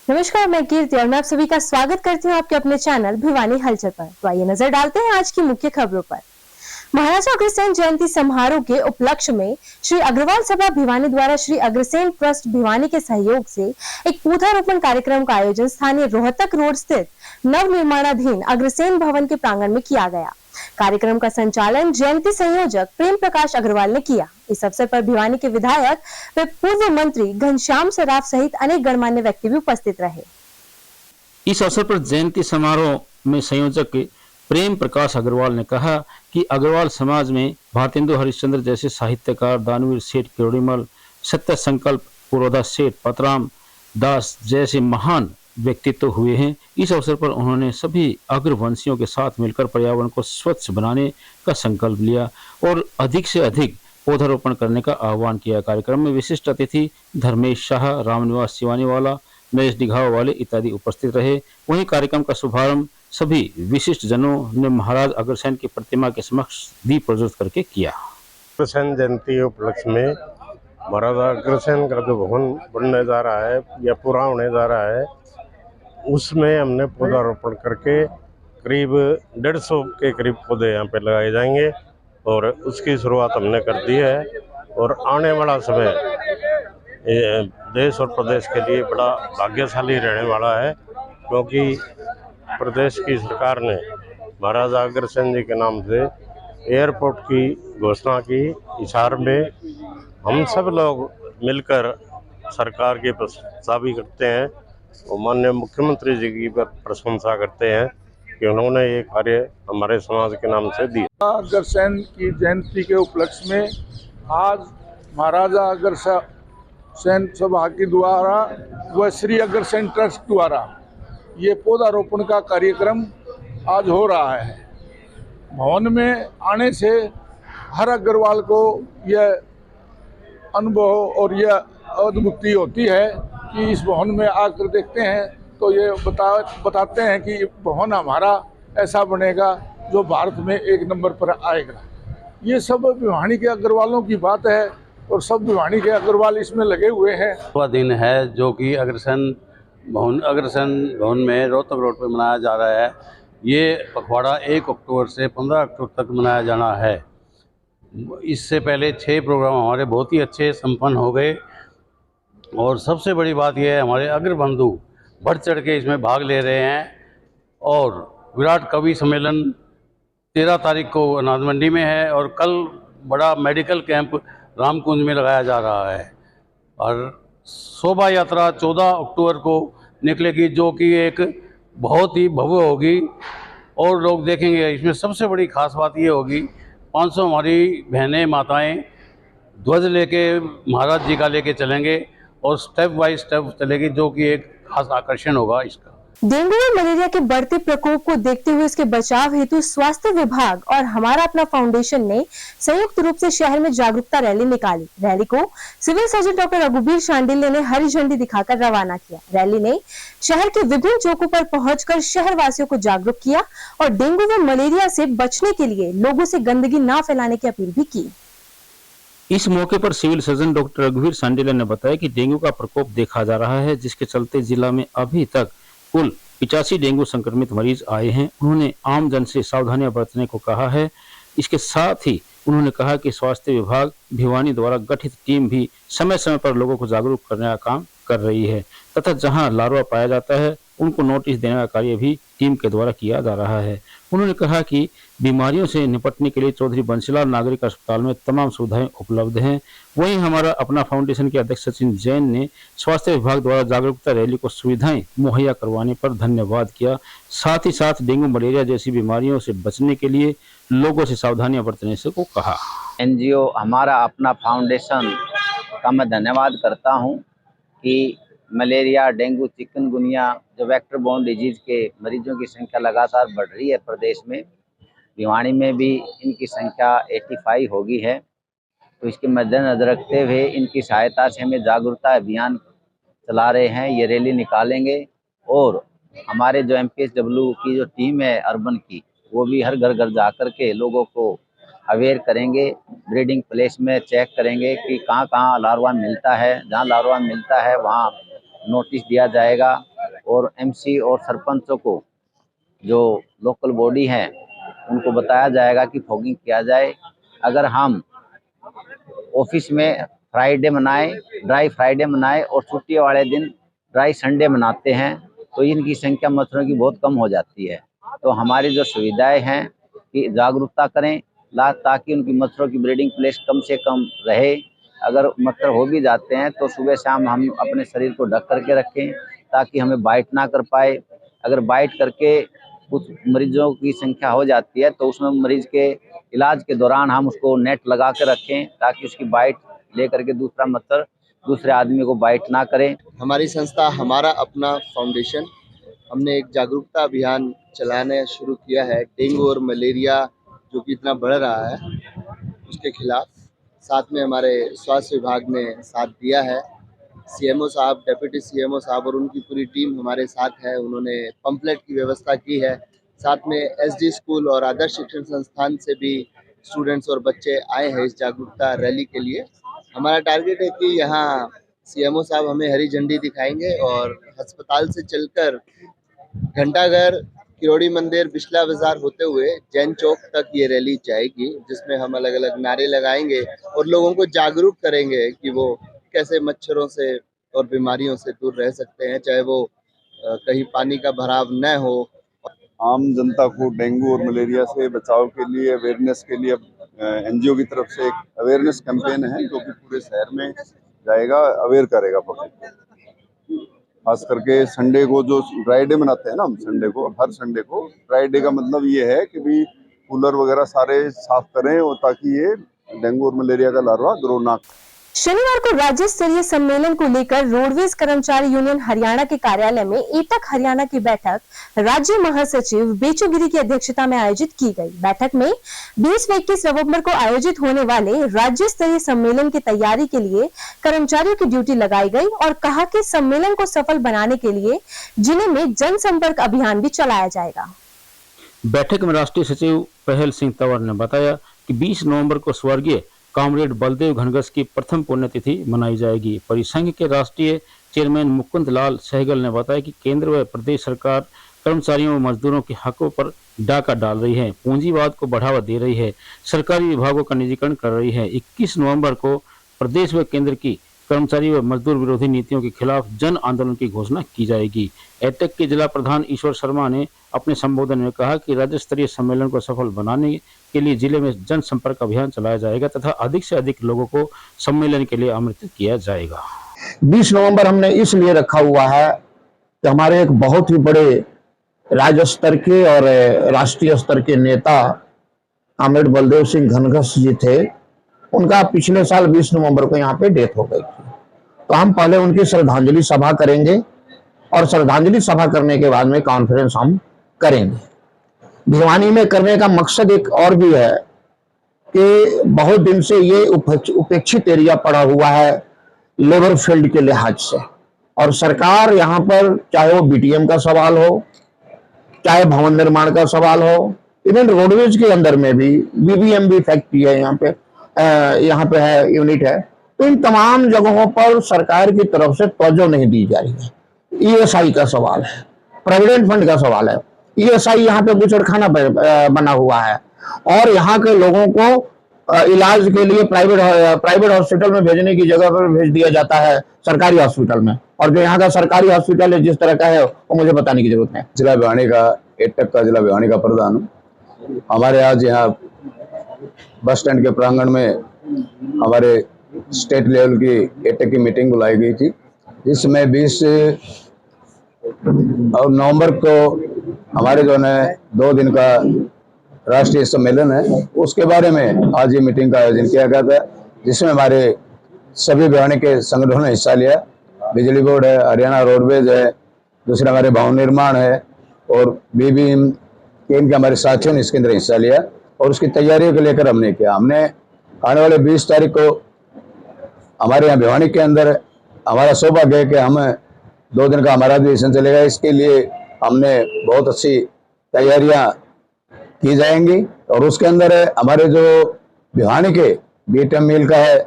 नमस्कार, मैं कीर्ति और मैं आप सभी का स्वागत करती हूँ आपके अपने चैनल भिवानी हलचल पर। तो आइए नजर डालते हैं आज की मुख्य खबरों पर। महाराजा अग्रसेन जयंती समारोह के उपलक्ष्य में श्री अग्रवाल सभा भिवानी द्वारा श्री अग्रसेन ट्रस्ट भिवानी के सहयोग से एक पौधारोपण कार्यक्रम का आयोजन स्थानीय रोहतक रोड स्थित नव निर्माणाधीन अग्रसेन भवन के प्रांगण में किया गया। कार्यक्रम का संचालन जयंती संयोजक प्रेम प्रकाश अग्रवाल ने किया। इस अवसर पर भिवानी के विधायक व पूर्व मंत्री घनश्याम सराफ सहित अनेक गणमान्य व्यक्ति भी उपस्थित रहे। इस अवसर पर जयंती समारोह में संयोजक प्रेम प्रकाश अग्रवाल ने कहा कि अग्रवाल समाज में भारतेंदु हरिश्चंद्र जैसे साहित्यकार, दानवीर सेठ किरोड़ीमल, सत्य संकल्प पुरोधा सेठ, पतराम दास जैसे महान व्यक्तित्व हुए हैं। इस अवसर पर उन्होंने सभी अग्रवंशियों के साथ मिलकर पर्यावरण को स्वच्छ बनाने का संकल्प लिया और अधिक से अधिक पौधारोपण करने का आह्वान किया। कार्यक्रम में विशिष्ट अतिथि धर्मेश शाह, रामनिवास सिवानीवाला, महेश डिघावा वाले इत्यादि उपस्थित रहे। वहीं कार्यक्रम का शुभारंभ सभी विशिष्ट जनों ने महाराज अग्रसेन की प्रतिमा के समक्ष दीप प्रज्वलित करके किया। अग्रसेन जयंती उपलक्ष्य में महाराजा अग्रसेन का जो भवन बनने जा रहा है या पूरा होने जा रहा है, उसमें हमने पौधारोपण करके करीब 150 के करीब पौधे यहाँ पे लगाए जाएंगे और उसकी शुरुआत हमने कर दी है। और आने वाला समय देश और प्रदेश के लिए बड़ा भाग्यशाली रहने वाला है, क्योंकि प्रदेश की सरकार ने महाराजा अग्रसेन जी के नाम से एयरपोर्ट की घोषणा की। हिसार में हम सब लोग मिलकर सरकार की प्रशंसा भी करते हैं और माननीय मुख्यमंत्री जी की प्रशंसा करते हैं कि उन्होंने ये कार्य हमारे समाज के नाम से दिया। अग्रसेन की जयंती के उपलक्ष्य में आज महाराजा अग्रसेन सभा के द्वारा व श्री अग्रसेन ट्रस्ट द्वारा ये पौधारोपण का कार्यक्रम आज हो रहा है। भवन में आने से हर अग्रवाल को यह अनुभव और यह अनुभूति होती है कि इस भवन में आकर देखते हैं तो ये बताते हैं कि भवन हमारा ऐसा बनेगा जो भारत में एक नंबर पर आएगा। ये सब भिवानी के अग्रवालों की बात है और सब भिवानी के अग्रवाल इसमें लगे हुए हैं। वह दिन है जो कि अग्रसेन भवन में रोहतक रोड पर मनाया जा रहा है। ये पखवाड़ा 1 अक्टूबर से 15 अक्टूबर तक मनाया जाना है। इससे पहले 6 प्रोग्राम हमारे बहुत ही अच्छे संपन्न हो गए और सबसे बड़ी बात यह है हमारे अग्रबंधु बढ़ चढ़ के इसमें भाग ले रहे हैं। और विराट कवि सम्मेलन 13 तारीख को अनाज मंडी में है और कल बड़ा मेडिकल कैंप रामकुंज में लगाया जा रहा है। और शोभा यात्रा 14 अक्टूबर को निकलेगी जो कि एक बहुत ही भव्य होगी और लोग देखेंगे। इसमें सबसे बड़ी खास बात ये होगी 500 हमारी बहनें माताएं ध्वज लेके महाराज जी का लेके चलेंगे और स्टेप बाय स्टेप चलेगी, जो कि एक खास आकर्षण होगा इसका। डेंगू और मलेरिया के बढ़ते प्रकोप को देखते हुए इसके बचाव हेतु स्वास्थ्य विभाग और हमारा अपना फाउंडेशन ने संयुक्त रूप से शहर में जागरूकता रैली निकाली। रैली को civil surgeon doctor Raghubir Shandilya ने हरी झंडी दिखाकर रवाना किया। रैली ने शहर के विभिन्न चौकों पर पहुंचकर शहर वासियों को जागरूक किया और डेंगू व मलेरिया से बचने के लिए लोगों से गंदगी न फैलाने की अपील भी की। इस मौके पर civil surgeon doctor Raghubir Shandilya ने बताया कि डेंगू का प्रकोप देखा जा रहा है, जिसके चलते जिला में अभी तक कुल 85 डेंगू संक्रमित मरीज आए हैं। उन्होंने आम जन से सावधानियां बरतने को कहा है। इसके साथ ही उन्होंने कहा कि स्वास्थ्य विभाग भिवानी द्वारा गठित टीम भी समय समय पर लोगों को जागरूक करने का काम कर रही है तथा जहां लार्वा पाया जाता है उनको नोटिस देने का कार्य भी टीम के द्वारा किया जा रहा है। उन्होंने कहा कि बीमारियों से निपटने के लिए चौधरी बंसीलाल नागरिक अस्पताल में तमाम सुविधाएं उपलब्ध हैं। वहीं हमारा अपना फाउंडेशन के अध्यक्ष सचिन जैन ने स्वास्थ्य विभाग द्वारा जागरूकता रैली को सुविधाएं मुहैया करवाने पर धन्यवाद किया। साथ ही साथ डेंगू मलेरिया जैसी बीमारियों से बचने के लिए लोगों से सावधानियां बरतने से को कहा। NGO हमारा अपना फाउंडेशन का मैं धन्यवाद करता हूं कि मलेरिया, डेंगू, चिकनगुनिया जो वेक्टर बोर्न डिजीज के मरीजों की संख्या लगातार बढ़ रही है प्रदेश में, भिवानी में भी इनकी संख्या 85 हो गई है। तो इसके मद्देनजर रखते हुए इनकी सहायता से हमें जागरूकता अभियान चला रहे हैं। ये रैली निकालेंगे और हमारे जो MPSW की जो टीम है अर्बन की, वो भी हर घर घर जा कर के लोगों को अवेयर करेंगे। ब्रीडिंग प्लेस में चेक करेंगे कि कहाँ कहाँ लार्वा मिलता है। जहाँ लार्वा मिलता है वहाँ नोटिस दिया जाएगा और एमसी और सरपंचों को, जो लोकल बॉडी है, उनको बताया जाएगा कि फॉगिंग किया जाए। अगर हम ऑफिस में फ्राइडे मनाएं, ड्राई फ्राइडे मनाएं और छुट्टी वाले दिन ड्राई संडे मनाते हैं तो इनकी संख्या मच्छरों की बहुत कम हो जाती है। तो हमारी जो सुविधाएं हैं कि जागरूकता करें ताकि उनकी मच्छरों की ब्रीडिंग प्लेस कम से कम रहे। अगर मच्छर हो भी जाते हैं तो सुबह शाम हम अपने शरीर को ढक करके रखें ताकि हमें बाइट ना कर पाए। अगर बाइट करके कुछ मरीजों की संख्या हो जाती है तो उसमें मरीज के इलाज के दौरान हम उसको नेट लगा के रखें ताकि उसकी बाइट लेकर के दूसरा मच्छर दूसरे आदमी को बाइट ना करे। हमारी संस्था हमारा अपना फाउंडेशन, हमने एक जागरूकता अभियान चलाना शुरू किया है डेंगू और मलेरिया जो कि इतना बढ़ रहा है उसके खिलाफ। साथ में हमारे स्वास्थ्य विभाग ने साथ दिया है, सीएमओ साहब, डिप्टी सीएमओ साहब और उनकी पूरी टीम हमारे साथ है। उन्होंने पंपलेट की व्यवस्था की है। साथ में एसडी स्कूल और आदर्श शिक्षण संस्थान से भी स्टूडेंट्स और बच्चे आए हैं इस जागरूकता रैली के लिए। हमारा टारगेट है कि यहाँ सीएमओ साहब हमें हरी झंडी दिखाएंगे और अस्पताल से चलकर घंटाघर, किरोड़ी मंदिर, बिस्ला बाजार होते हुए जैन चौक तक ये रैली जाएगी, जिसमें हम अलग अलग नारे लगाएंगे और लोगों को जागरूक करेंगे कि वो कैसे मच्छरों से और बीमारियों से दूर रह सकते हैं, चाहे वो कहीं पानी का भराव न हो। आम जनता को डेंगू और मलेरिया से बचाव के लिए अवेयरनेस के लिए एनजीओ की तरफ से एक अवेयरनेस कैंपेन है जो कि पूरे शहर में जाएगा, अवेयर करेगा पब्लिक को। खास करके संडे को जो ड्राई डे मनाते हैं ना हम, संडे को, हर संडे को ड्राई डे का मतलब ये है कि भी कूलर वगैरह सारे साफ करें और ताकि ये डेंगू और मलेरिया का लार्वा ग्रो ना। शनिवार को राज्य स्तरीय सम्मेलन को लेकर रोडवेज कर्मचारी यूनियन हरियाणा के कार्यालय में एटक हरियाणा की बैठक राज्य महासचिव बेचू गिरी की अध्यक्षता में आयोजित की गई। बैठक में 20 व 21 नवंबर को आयोजित होने वाले राज्य स्तरीय सम्मेलन की तैयारी के लिए कर्मचारियों की ड्यूटी लगाई गई और कहा कि सम्मेलन को सफल बनाने के लिए जिले में जनसंपर्क अभियान भी चलाया जाएगा। बैठक में राष्ट्रीय सचिव पहल सिंह तंवर ने बताया कि 20 नवंबर को स्वर्गीय कॉमरेड बलदेव घनघस की प्रथम पुण्यतिथि मनाई जाएगी। परिसंघ के राष्ट्रीय चेयरमैन मुकुंद लाल सहगल ने बताया कि केंद्र व प्रदेश सरकार कर्मचारियों व मजदूरों के हकों पर डाका डाल रही है, पूंजीवाद को बढ़ावा दे रही है, सरकारी विभागों का निजीकरण कर रही है। 21 नवंबर को प्रदेश व केंद्र की कर्मचारी व मजदूर विरोधी नीतियों के खिलाफ जन आंदोलन की घोषणा की जाएगी। एटेक के जिला प्रधान ईश्वर शर्मा ने अपने संबोधन में कहा कि राज्य स्तरीय सम्मेलन को सफल बनाने के लिए जिले में जनसंपर्क अभियान चलाया जाएगा तथा अधिक से अधिक लोगों को सम्मेलन के लिए आमंत्रित किया जाएगा। 20 नवंबर हमने इसलिए रखा हुआ है कि हमारे एक बहुत ही बड़े राज्य स्तर के और राष्ट्रीय स्तर के नेता कॉमरेड बलदेव सिंह घनघस जी थे। उनका पिछले साल 20 नवंबर को यहाँ पे डेथ हो गई थी, तो हम पहले उनकी श्रद्धांजलि सभा करेंगे और श्रद्धांजलि सभा करने के बाद में कॉन्फ्रेंस हम करेंगे। भिवानी में करने का मकसद एक और भी है कि बहुत दिन से ये उपेक्षित एरिया पड़ा हुआ है लेबर फील्ड के लिहाज से, और सरकार यहाँ पर चाहे वो बीटीएम का सवाल हो, चाहे भवन निर्माण का सवाल हो, इवन रोडवेज के अंदर में भी बीबीएम भी फैक्ट्री है यहाँ पे है, यूनिट है, तो इन तमाम जगहों पर सरकार की तरफ से तवज्जो नहीं दी जा रही है। ईएसआई का सवाल है, प्रोविडेंट फंड का सवाल है। ईएसआई यहाँ पे बुचड़खाना बना हुआ है और यहाँ के लोगों को इलाज के लिए प्राइवेट हॉस्पिटल में भेजने की जगह पर भेज दिया जाता है सरकारी हॉस्पिटल में, और जो यहाँ का सरकारी हॉस्पिटल है जिस तरह का है वो मुझे बताने की जरूरत नहीं। जिला भिवानी का, एटक का जिला भिवानी का प्रधान हमारे आज यहाँ बस स्टैंड के प्रांगण में हमारे स्टेट लेवल की एटक की मीटिंग बुलाई गई थी, जिसमें 20 नवंबर को हमारे जो है 2 दिन का राष्ट्रीय सम्मेलन है, उसके बारे में आज ये मीटिंग का आयोजन किया गया था, जिसमें हमारे सभी भिवानी के संगठनों ने हिस्सा लिया। बिजली बोर्ड है, हरियाणा रोडवेज है, दूसरा हमारे भवन निर्माण है और बीबीएम के हमारे साथियों ने इसके अंदर हिस्सा लिया और उसकी तैयारियों को लेकर हमने किया। हमने आने वाले 20 तारीख को हमारे यहाँ भिवानी के अंदर हमारा सौभाग्य है कि हम 2 दिन का हमारा अधिवेशन चलेगा। इसके लिए हमने बहुत अच्छी तैयारियां की जाएंगी और उसके अंदर हमारे जो भिवानी के बीटीएम मिल का है,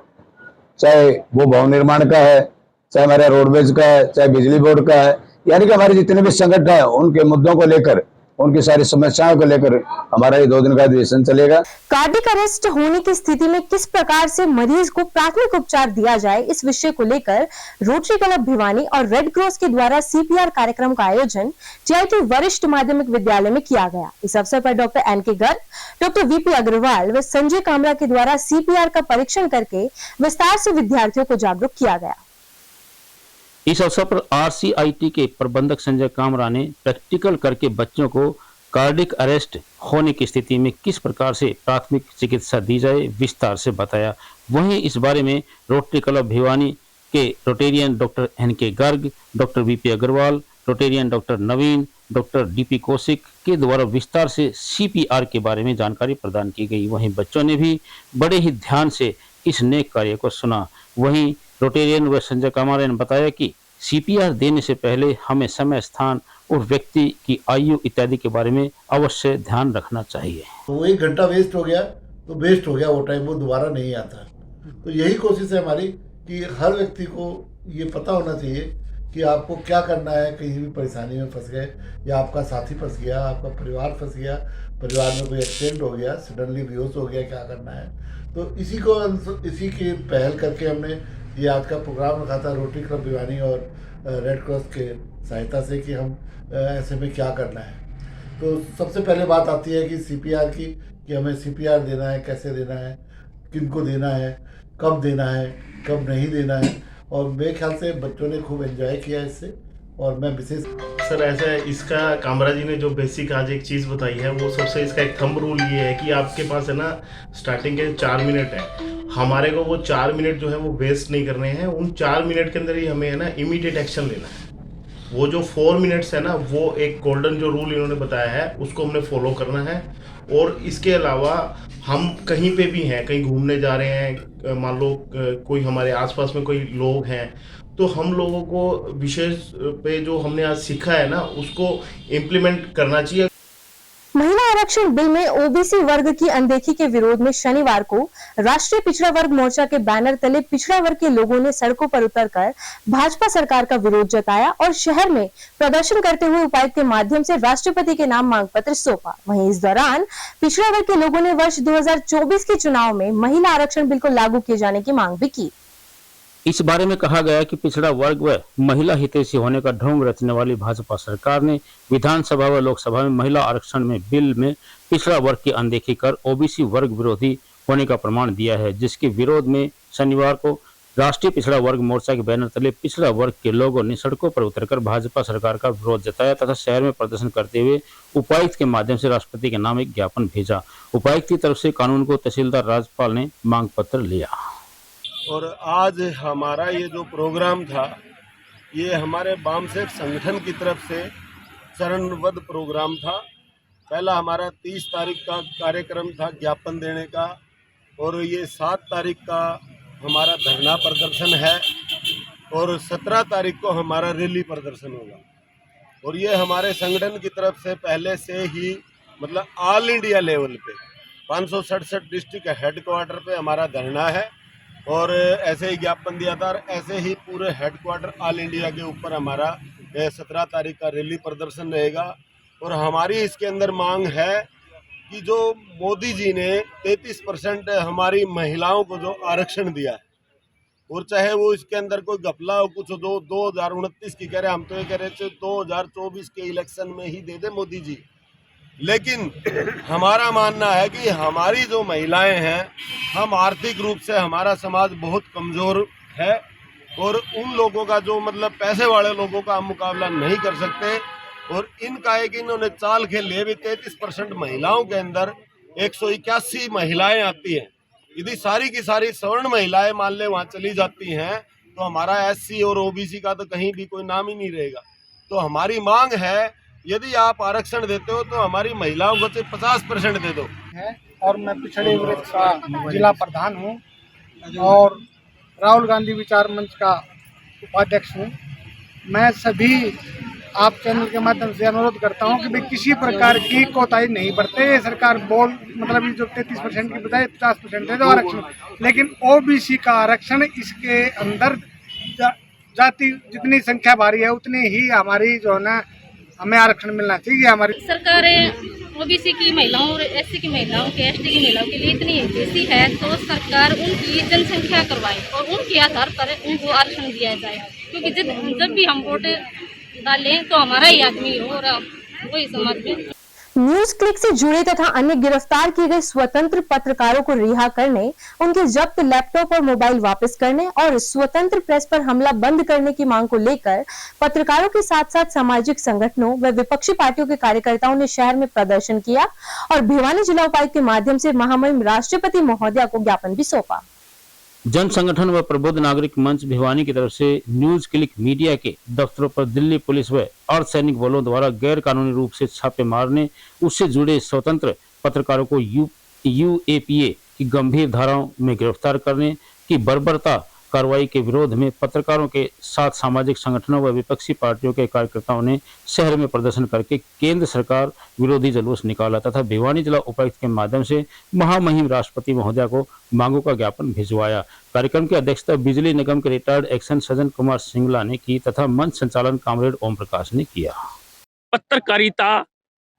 चाहे वो भवन निर्माण का है, चाहे हमारे रोडवेज का है, चाहे बिजली बोर्ड का है, यानी कि हमारे जितने भी संगठन हैं उनके मुद्दों को लेकर, उनकी सारी समस्याओं को लेकर हमारा ये 2 दिन का अधिवेशन चलेगा। कार्डिक अरेस्ट होने की स्थिति में किस प्रकार से मरीज को प्राथमिक उपचार दिया जाए, इस विषय को लेकर रोटरी क्लब भिवानी और रेड क्रॉस के द्वारा सीपीआर कार्यक्रम का आयोजन टीआईटी वरिष्ठ माध्यमिक विद्यालय में किया गया। इस अवसर पर doctor N K Garg, doctor VP Agarwal व संजय कामरा के द्वारा सीपीआर का परीक्षण करके विस्तार से विद्यार्थियों को जागरूक किया गया। इस अवसर पर आरसीआईटी के प्रबंधक संजय कामरा ने प्रैक्टिकल करके बच्चों को कार्डिक अरेस्ट होने की स्थिति में किस प्रकार से प्राथमिक चिकित्सा दी जाए विस्तार से बताया। वहीं इस बारे में रोटरी क्लब भिवानी के Rotarian doctor N K Garg, doctor VP Agarwal, Rotarian doctor Naveen, doctor DP Kaushik के द्वारा विस्तार से सीपीआर के बारे में जानकारी प्रदान की गई। वहीं बच्चों ने भी बड़े ही ध्यान से इस नेक कार्य को सुना। वहीं रोटेरियन व संजय कामरा ने बताया कि सीपीआर देने से पहले हमें समय, स्थान और व्यक्ति की आयु इत्यादि के बारे में अवश्य ध्यान रखना चाहिए। तो 1 घंटा वेस्ट हो गया तो वेस्ट हो गया, वो टाइम वो दोबारा नहीं आता। तो यही कोशिश है हमारी कि हर व्यक्ति को ये पता होना चाहिए कि आपको क्या करना है। कहीं भी परेशानी में फंस गए या आपका साथी फंस गया, आपका परिवार फंस गया, परिवार में कोई एक्सीडेंट हो गया, सडनली बेहोश हो गया, क्या करना है। तो इसी की पहल करके हमने ये आज का प्रोग्राम रखा था रोटरी क्लब भिवानी और रेड क्रॉस के सहायता से कि हम ऐसे में क्या करना है। तो सबसे पहले बात आती है कि सीपीआर की, कि हमें सीपीआर देना है, कैसे देना है, किनको देना है, कब देना है, कब नहीं देना है। और मेरे ख्याल से बच्चों ने खूब एंजॉय किया इससे। और मैं विशेष सर ऐसा है, इसका कामरा जी ने जो बेसिक आज एक चीज़ बताई है, वो सबसे इसका एक थंब रूल ये है कि आपके पास है ना स्टार्टिंग के 4 मिनट है, हमारे को वो 4 मिनट जो है वो वेस्ट नहीं करने हैं। उन 4 मिनट के अंदर ही हमें है ना इमीडिएट एक्शन लेना है। वो जो 4 मिनट्स है ना, वो एक गोल्डन जो रूल इन्होंने बताया है उसको हमने फॉलो करना है। और इसके अलावा हम कहीं पे भी हैं, कहीं घूमने जा रहे हैं, मान लो कोई हमारे आसपास में कोई लोग हैं, तो हम लोगों को विशेष पे जो हमने आज सीखा है ना उसको इम्प्लीमेंट करना चाहिए। महिला आरक्षण बिल में ओबीसी वर्ग की अनदेखी के विरोध में शनिवार को राष्ट्रीय पिछड़ा वर्ग मोर्चा के बैनर तले पिछड़ा वर्ग के लोगों ने सड़कों पर उतरकर भाजपा सरकार का विरोध जताया और शहर में प्रदर्शन करते हुए उपायुक्त के माध्यम से राष्ट्रपति के नाम मांग पत्र सौंपा। वहीं इस दौरान पिछड़ा वर्ग के लोगों ने वर्ष 2024 के चुनाव में महिला आरक्षण बिल को लागू किए जाने की मांग भी की। इस बारे में कहा गया कि पिछड़ा वर्ग व महिला हितैषी होने का ढोंग रचने वाली भाजपा सरकार ने विधानसभा व लोकसभा में महिला आरक्षण में बिल में पिछड़ा वर्ग की अनदेखी कर ओबीसी वर्ग विरोधी होने का प्रमाण दिया है, जिसके विरोध में शनिवार को राष्ट्रीय पिछड़ा वर्ग मोर्चा के बैनर तले पिछड़ा वर्ग के लोगों ने सड़कों पर उतरकर भाजपा सरकार का विरोध जताया तथा शहर में प्रदर्शन करते हुए उपायुक्त के माध्यम से राष्ट्रपति के नाम एक ज्ञापन भेजा। उपायुक्त की तरफ से कानून को तहसीलदार राजपाल ने मांग पत्र लिया। और आज हमारा ये जो प्रोग्राम था, ये हमारे वामसेक संगठन की तरफ से चरणबद्ध प्रोग्राम था। पहला हमारा 30 तारीख का कार्यक्रम था ज्ञापन देने का, और ये 7 तारीख का हमारा धरना प्रदर्शन है, और 17 तारीख को हमारा रैली प्रदर्शन होगा। और ये हमारे संगठन की तरफ से पहले से ही मतलब ऑल इंडिया लेवल पे 567 डिस्ट्रिक्ट हेडक्वार्टर पे हमारा धरना है, और ऐसे ही ज्ञापन दिया था। ऐसे ही पूरे हेडक्वार्टर ऑल इंडिया के ऊपर हमारा 17 तारीख का रैली प्रदर्शन रहेगा। और हमारी इसके अंदर मांग है कि जो मोदी जी ने 33% हमारी महिलाओं को जो आरक्षण दिया है, और चाहे वो इसके अंदर कोई घपला हो कुछ 2029 की कह रहे, हम तो ये कह रहे थे 2024 के इलेक्शन में ही दे दे मोदी जी। लेकिन हमारा मानना है कि हमारी जो महिलाएं हैं, हम आर्थिक रूप से हमारा समाज बहुत कमज़ोर है, और उन लोगों का जो मतलब पैसे वाले लोगों का हम मुकाबला नहीं कर सकते। और इनका एक इन्होंने चाल खेल लिए भी 33% महिलाओं के अंदर 181 महिलाएं आती हैं। यदि सारी की सारी सवर्ण महिलाएं मान ले वहाँ चली जाती हैं तो हमारा एससी और ओबीसी का तो कहीं भी कोई नाम ही नहीं रहेगा। तो हमारी मांग है, यदि आप आरक्षण देते हो तो हमारी महिलाओं को सिर्फ 50% दे दो। और मैं पिछड़े वर्ग का जिला प्रधान हूँ और राहुल गांधी विचार मंच का उपाध्यक्ष हूँ। मैं सभी आप चैनल के माध्यम से अनुरोध करता हूँ कि भाई किसी प्रकार की कोताही नहीं बरते। ये सरकार मतलब जो 33% की बजाय 50% दे दो आरक्षण, लेकिन ओबीसी का आरक्षण इसके अंदर जाति जितनी संख्या भारी है उतनी ही हमारी जो है ना हमें आरक्षण मिलना चाहिए। हमारी सरकारें ओबीसी की महिलाओं और एससी की महिलाओं के एसटी की महिलाओं के लिए इतनी हितैषी है तो सरकार उनकी जनसंख्या करवाए और उनके आधार पर उनको आरक्षण दिया जाए, क्योंकि जब भी हम वोट डालें तो हमारा ही आदमी हो और वही समाज में। न्यूज क्लिक से जुड़े तथा अन्य गिरफ्तार किए गए स्वतंत्र पत्रकारों को रिहा करने, उनके जब्त लैपटॉप और मोबाइल वापस करने और स्वतंत्र प्रेस पर हमला बंद करने की मांग को लेकर पत्रकारों के साथ साथ सामाजिक संगठनों व विपक्षी पार्टियों के कार्यकर्ताओं ने शहर में प्रदर्शन किया और भिवानी जिला उपायुक्त के माध्यम से महामहिम राष्ट्रपति महोदया को ज्ञापन भी सौंपा। जन संगठन व प्रबुद्ध नागरिक मंच भिवानी की तरफ से न्यूज क्लिक मीडिया के दफ्तरों पर दिल्ली पुलिस व अर्धसैनिक बलों द्वारा गैर कानूनी रूप से छापे मारने, उससे जुड़े स्वतंत्र पत्रकारों को यूएपीए की गंभीर धाराओं में गिरफ्तार करने की बर्बरता कार्रवाई के विरोध में पत्रकारों के साथ सामाजिक संगठनों व विपक्षी पार्टियों के कार्यकर्ताओं ने शहर में प्रदर्शन करके केंद्र सरकार विरोधी जुलूस निकाला तथा भिवानी जिला उपायुक्त के माध्यम से महामहिम राष्ट्रपति महोदया को मांगों का ज्ञापन भिजवाया। कार्यक्रम की अध्यक्षता बिजली निगम के रिटायर्ड एक्शन सज्जन कुमार सिंगला ने की तथा मंच संचालन कामरेड ओम प्रकाश ने किया। पत्रकारिता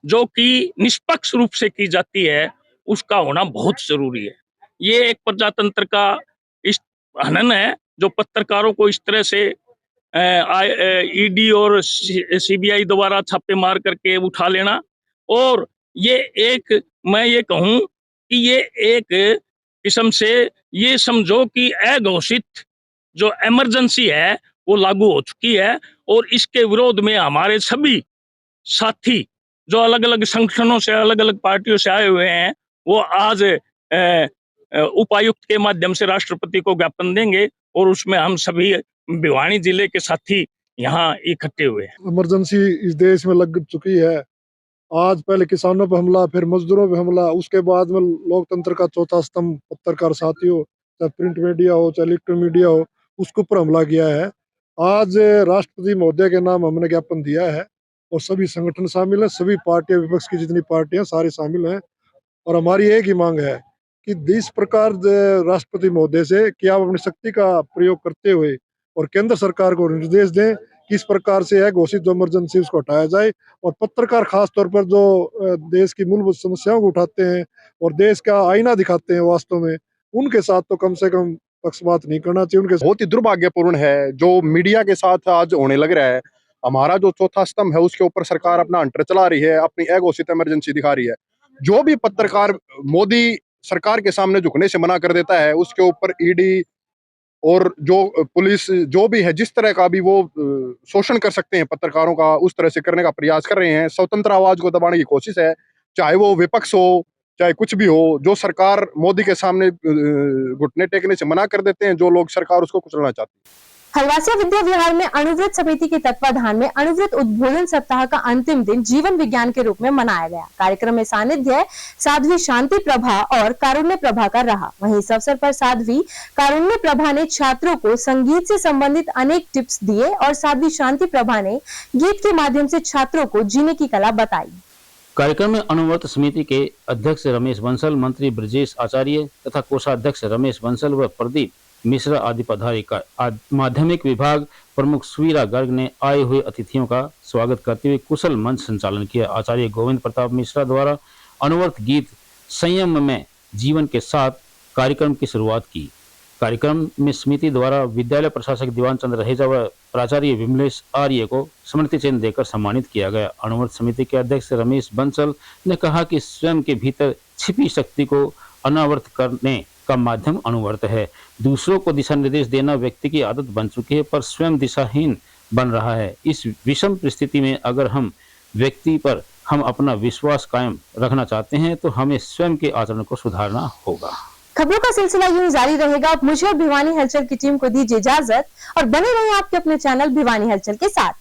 जो कि निष्पक्ष रूप से की जाती है उसका होना बहुत जरूरी है। ये एक प्रजातंत्र का हनन है जो पत्रकारों को इस तरह से ईडी और सीबीआई द्वारा छापे मार करके उठा लेना। और मैं ये कहूं कि ये एक किस्म से ये समझो कि अघोषित जो इमरजेंसी है वो लागू हो चुकी है और इसके विरोध में हमारे सभी साथी जो अलग अलग संगठनों से अलग अलग पार्टियों से आए हुए हैं वो आज उपायुक्त के माध्यम से राष्ट्रपति को ज्ञापन देंगे और उसमें हम सभी भिवानी जिले के साथी यहाँ इकट्ठे हुए हैं। इमरजेंसी इस देश में लग चुकी है। आज पहले किसानों पर हमला, फिर मजदूरों पर हमला, उसके बाद में लोकतंत्र का चौथा स्तंभ पत्रकार साथियों, चाहे प्रिंट मीडिया हो चाहे इलेक्ट्रॉनिक मीडिया हो, उसके ऊपर हमला किया है। आज राष्ट्रपति महोदय के नाम हमने ज्ञापन दिया है और सभी संगठन शामिल है, सभी पार्टियां, विपक्ष की जितनी पार्टियां सारे शामिल हैं और हमारी एक ही मांग है कि इस प्रकार राष्ट्रपति महोदय से कि आप अपनी शक्ति का प्रयोग करते हुए और केंद्र सरकार को निर्देश दें कि इस प्रकार से है घोषित जो इमरजेंसी उसको हटाया जाए और पत्रकार खास तौर पर जो देश की मूलभूत समस्याओं को उठाते हैं और देश का आईना दिखाते हैं वास्तव में, उनके साथ तो कम से कम पक्षपात नहीं करना चाहिए। उनके बहुत ही दुर्भाग्यपूर्ण है जो मीडिया के साथ आज होने लग रहा है। हमारा जो चौथा स्तंभ है उसके ऊपर सरकार अपना अंटर चला रही है, अपनी अघोषित इमरजेंसी दिखा रही है। जो भी पत्रकार मोदी सरकार के सामने झुकने से मना कर देता है उसके ऊपर ईडी और जो पुलिस जो भी है जिस तरह का भी वो शोषण कर सकते हैं पत्रकारों का, उस तरह से करने का प्रयास कर रहे हैं। स्वतंत्र आवाज को दबाने की कोशिश है, चाहे वो विपक्ष हो चाहे कुछ भी हो। जो सरकार मोदी के सामने घुटने टेकने से मना कर देते हैं जो लोग, सरकार उसको कुचलना चाहती है। हलवासिया विद्या विहार में अणुव्रत समिति के तत्वाधान में अणुव्रत उद्बोधन सप्ताह का अंतिम दिन जीवन विज्ञान के रूप में मनाया गया। कार्यक्रम में सानिध्य साध्वी शांति प्रभा और कारुण्य प्रभा का रहा। वहीं इस अवसर पर साध्वी कारुण्य प्रभा ने छात्रों को संगीत से संबंधित अनेक टिप्स दिए और साध्वी शांति प्रभा ने गीत के माध्यम से छात्रों को जीने की कला बताई। कार्यक्रम में अणुव्रत समिति के अध्यक्ष रमेश बंसल, मंत्री ब्रजेश आचार्य तथा कोषाध्यक्ष रमेश बंसल व प्रदीप मिश्रा आदि पदाधिकारी, माध्यमिक विभाग प्रमुख सुवीरा गर्ग ने आए हुए अतिथियों का स्वागत करते हुए कुशल मंच संचालन किया। आचार्य गोविंद प्रताप मिश्रा द्वारा अणुव्रत गीत संयम में जीवन के साथ कार्यक्रम की शुरुआत की। कार्यक्रम में समिति द्वारा विद्यालय प्रशासक दीवान चंद्र रहेजा व प्राचार्य विमलेश आर्य को स्मृति चिन्ह देकर सम्मानित किया गया। अणुव्रत समिति के अध्यक्ष रमेश बंसल ने कहा कि स्वयं के भीतर छिपी शक्ति को अनावृत करने का माध्यम अणुव्रत है। दूसरों को दिशा निर्देश देना व्यक्ति की आदत बन चुकी है पर स्वयं दिशाहीन बन रहा है। इस विषम परिस्थिति में अगर व्यक्ति पर हम अपना विश्वास कायम रखना चाहते हैं तो हमें स्वयं के आचरण को सुधारना होगा। खबरों का सिलसिला यूं जारी रहेगा। अब मुझे और भिवानी हलचल की टीम को दीजिए इजाजत और बने रहिए आपके अपने चैनल भिवानी हलचल के साथ।